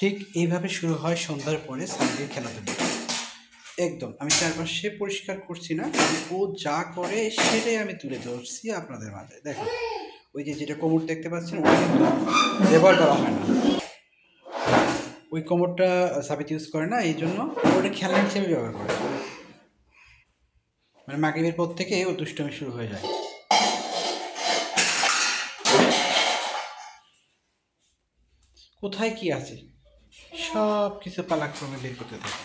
ঠিক এইভাবে শুরু হয় সন্ধ্যার পরে সাবির খেলাধুলা। একদম আমি চারপাশে পরিষ্কার করছি না, ও যা করে সেটাই আমি তুলে ধরছি আপনাদের মাঝে। দেখো, ওই যে যেটা কোমর দেখতে পাচ্ছেন ওটা কিন্তু ব্যবহার করা হয় না, ওই কোমরটা সাবিত ইউজ করে না, এই জন্য ওটা খেলনা হিসেবে ব্যবহার করে। মানে মাগরিবের পর থেকে ও দুষ্টমি শুরু হয়ে যায়। কোথায় কি আছে সব কিছু পালাক্রমে বের করতে থাকে।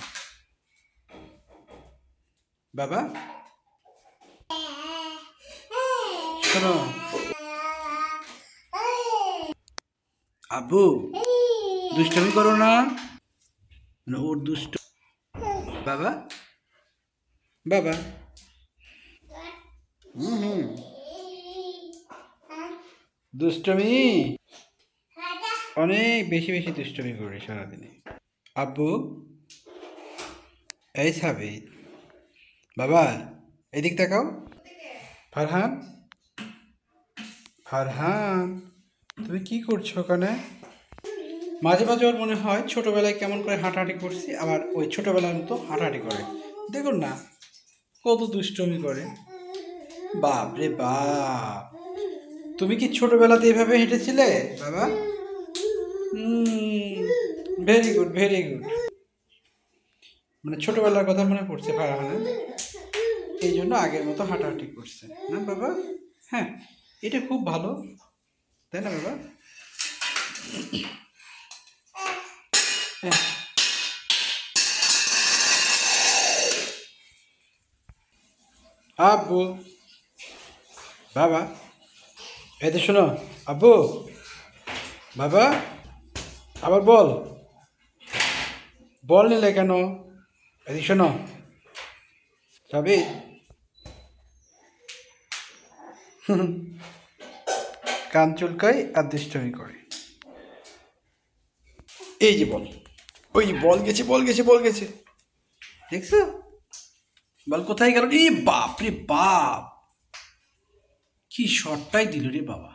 বাবা শোনো, আব্বু দুষ্টমি করো না, ওর দুষ্ট। বাবা বাবা হুম দুষ্টমি, অনেক বেশি বেশি দুষ্টমি করে সারাদিনে। আব্বু এই সাবিত, বাবা এদিক তাকাও। ফারহান ফারহান তুমি কি করছো ওখানে? মাঝে মাঝে ওর মনে হয় ছোটবেলায় কেমন করে হাঁটাহাঁটি করছি, আবার ওই ছোটবেলার মতো হাঁটাহাঁটি করে। দেখুন না কত দুষ্টমি করে। বাপ রে বাপ, তুমি কি ছোটবেলাতে এভাবে হেঁটেছিলে বাবা? Very good very good. মানে ছোটবেলার কথা মনে পড়ছে ফারহানের, এই জন্য আগের মতো হাঁটাহাঁটি করছে না বাবা? হ্যাঁ, এটা খুব ভালো, তাই না বাবা? হ্যাঁ। আব্বু বাবা এতে শোনো, আব্বু বাবা আবার বল, বল নিলে কেন? এদিক শোনো সাবিত, কান চুলকাই আর দুষ্টমি করে। এই যে বল, ওই যে বল গেছে বল গেছে বল গেছে, দেখছো বল কোথায় গেল? রে বাপ রে বাপ, কি শটটাই দিল রে বাবা।